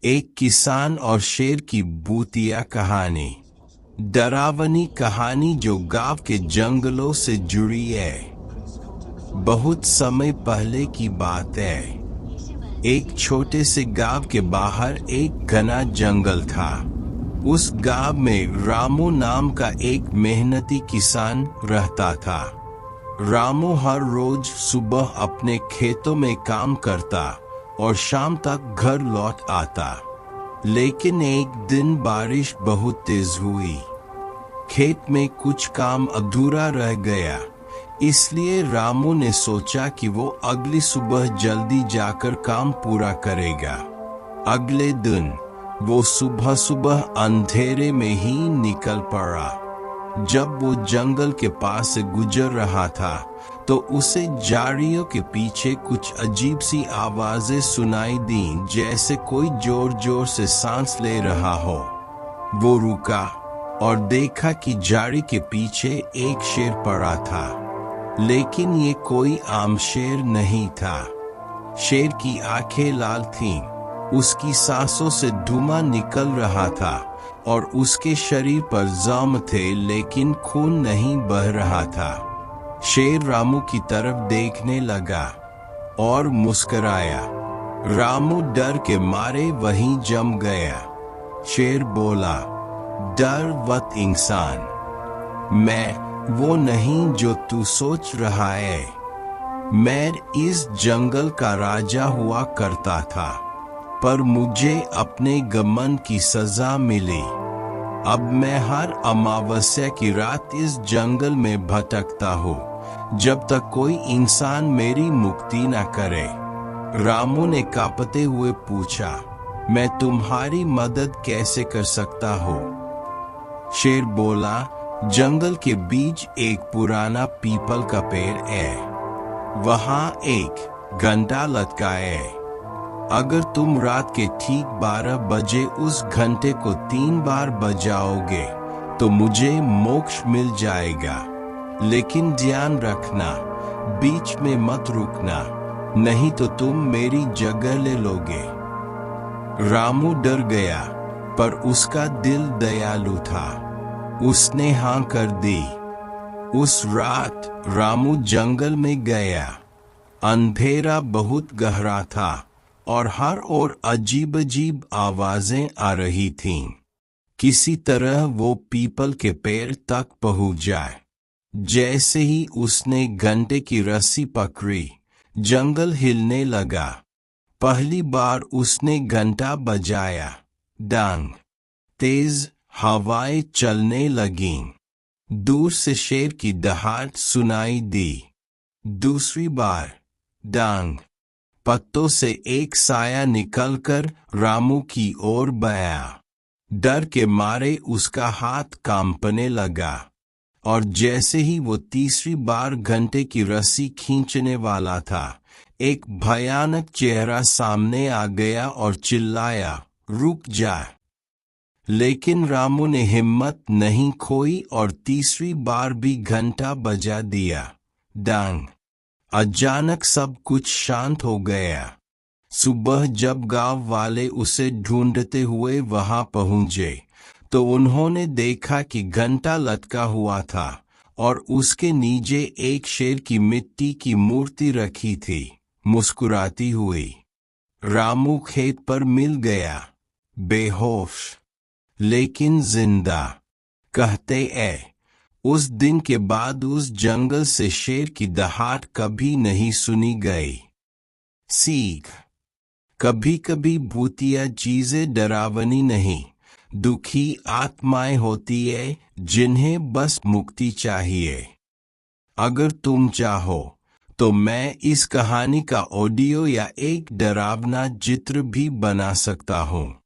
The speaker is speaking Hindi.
एक किसान और शेर की भूतिया कहानी। डरावनी कहानी जो गांव के जंगलों से जुड़ी है। बहुत समय पहले की बात है। एक छोटे से गांव के बाहर एक घना जंगल था। उस गांव में रामू नाम का एक मेहनती किसान रहता था। रामू हर रोज सुबह अपने खेतों में काम करता और शाम तक घर लौट आता। लेकिन एक दिन बारिश बहुत तेज हुई। खेत में कुछ काम अधूरा रह गया। इसलिए रामू ने सोचा कि वो अगली सुबह जल्दी जाकर काम पूरा करेगा। अगले दिन वो सुबह सुबह अंधेरे में ही निकल पड़ा। जब वो जंगल के पास से गुजर रहा था तो उसे झाड़ियों के पीछे कुछ अजीब सी आवाजें सुनाई दी, जैसे कोई जोर जोर से सांस ले रहा हो। वो रुका और देखा कि झाड़ी के पीछे एक शेर पड़ा था। लेकिन ये कोई आम शेर नहीं था। शेर की आंखें लाल थीं, उसकी सांसों से धुआं निकल रहा था और उसके शरीर पर जख्म थे, लेकिन खून नहीं बह रहा था। शेर रामू की तरफ देखने लगा और मुस्कुराया। रामू डर के मारे वहीं जम गया। शेर बोला, डर मत इंसान, मैं वो नहीं जो तू सोच रहा है। मैं इस जंगल का राजा हुआ करता था, पर मुझे अपने गमन की सजा मिली। अब मैं हर अमावस्या की रात इस जंगल में भटकता हूँ, जब तक कोई इंसान मेरी मुक्ति न करे। रामू ने कांपते हुए पूछा, मैं तुम्हारी मदद कैसे कर सकता हूँ? शेर बोला, जंगल के बीच एक पुराना पीपल का पेड़ है। वहाँ एक घंटा लटका है। अगर तुम रात के ठीक 12 बजे उस घंटे को 3 बार बजाओगे तो मुझे मोक्ष मिल जाएगा। लेकिन ध्यान रखना, बीच में मत रुकना, नहीं तो तुम मेरी जगह ले लोगे। रामू डर गया, पर उसका दिल दयालु था। उसने हाँ कर दी। उस रात रामू जंगल में गया। अंधेरा बहुत गहरा था और हर ओर अजीब अजीब आवाजें आ रही थीं। किसी तरह वो पीपल के पेड़ तक पहुंच जाए। जैसे ही उसने घंटे की रस्सी पकड़ी, जंगल हिलने लगा। पहली बार उसने घंटा बजाया, डांग, तेज हवाएं चलने लगीं। दूर से शेर की दहाड़ सुनाई दी। दूसरी बार, डांग, पत्तों से एक साया निकलकर रामू की ओर बया। डर के मारे उसका हाथ कांपने लगा और जैसे ही वो तीसरी बार घंटे की रस्सी खींचने वाला था, एक भयानक चेहरा सामने आ गया और चिल्लाया, रुक जा। लेकिन रामू ने हिम्मत नहीं खोई और तीसरी बार भी घंटा बजा दिया, डांग। अचानक सब कुछ शांत हो गया। सुबह जब गांव वाले उसे ढूंढते हुए वहां पहुंचे तो उन्होंने देखा कि घंटा लटका हुआ था और उसके नीचे एक शेर की मिट्टी की मूर्ति रखी थी, मुस्कुराती हुई। रामू खेत पर मिल गया, बेहोश लेकिन जिंदा। कहते हैं, उस दिन के बाद उस जंगल से शेर की दहाड़ कभी नहीं सुनी गई। सीख, कभी कभी भूतिया चीजें डरावनी नहीं, दुखी आत्माएं होती है जिन्हें बस मुक्ति चाहिए। अगर तुम चाहो तो मैं इस कहानी का ऑडियो या एक डरावना चित्र भी बना सकता हूँ।